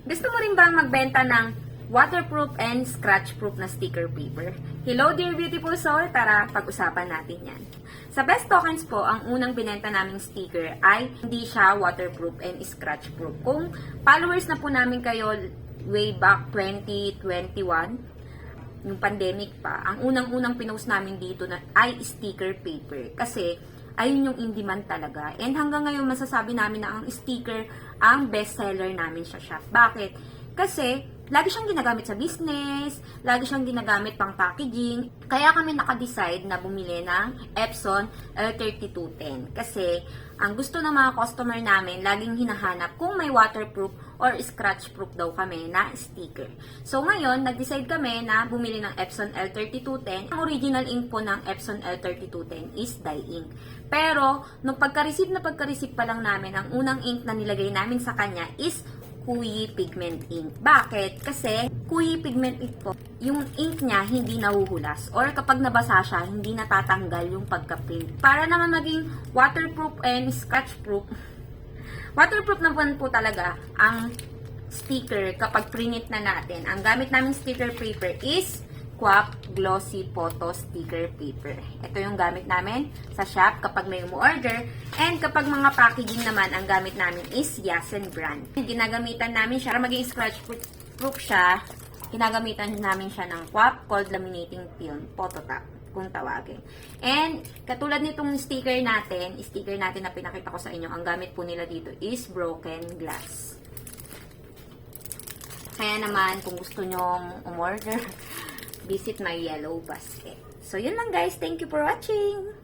Gusto mo rin bang magbenta ng waterproof and scratch-proof na sticker paper? Hello dear beautiful soul, tara pag-usapan natin yan. Sa Best Tokens po, ang unang binenta naming sticker ay hindi siya waterproof and scratch-proof. Kung followers na po namin kayo way back 2021, yung pandemic pa, ang unang-unang pinost namin dito na ay sticker paper. Kasi ayun yung in-demand talaga. And hanggang ngayon masasabi namin na ang sticker ang best seller namin sa shop. Bakit? Kasi lagi siyang ginagamit sa business, lagi siyang ginagamit pang packaging. Kaya kami naka-decide na bumili ng Epson L3210. Kasi ang gusto ng mga customer namin, laging hinahanap kung may waterproof or scratch-proof daw kami na sticker. So ngayon, nag-decide kami na bumili ng Epson L3210. Ang original ink po ng Epson L3210 is dye ink. Pero, nung pagka-receive pa lang namin, ang unang ink na nilagay namin sa kanya is Kuyi Pigment Ink. Bakit? Kasi Kuyi Pigment Ink po, yung ink niya hindi nahuhulas or kapag nabasa siya, hindi natatanggal yung pagka-print. Para naman maging waterproof and scratch-proof, waterproof naman po talaga ang sticker kapag print na natin. Ang gamit naming sticker paper is Quap Glossy Photo Sticker Paper. Ito yung gamit namin sa shop kapag may umu-order. And kapag mga packaging naman, ang gamit namin is Yasen brand. Ginagamitan namin siya, para maging scratch proof siya, ginagamitan namin siya ng Quap Cold Laminating Film, Photo Top, kung tawagin. And katulad nitong sticker natin na pinakita ko sa inyo, ang gamit po nila dito is broken glass. Kaya naman, kung gusto nyong umorder, visit my yellow basket. So, yun lang guys. Thank you for watching!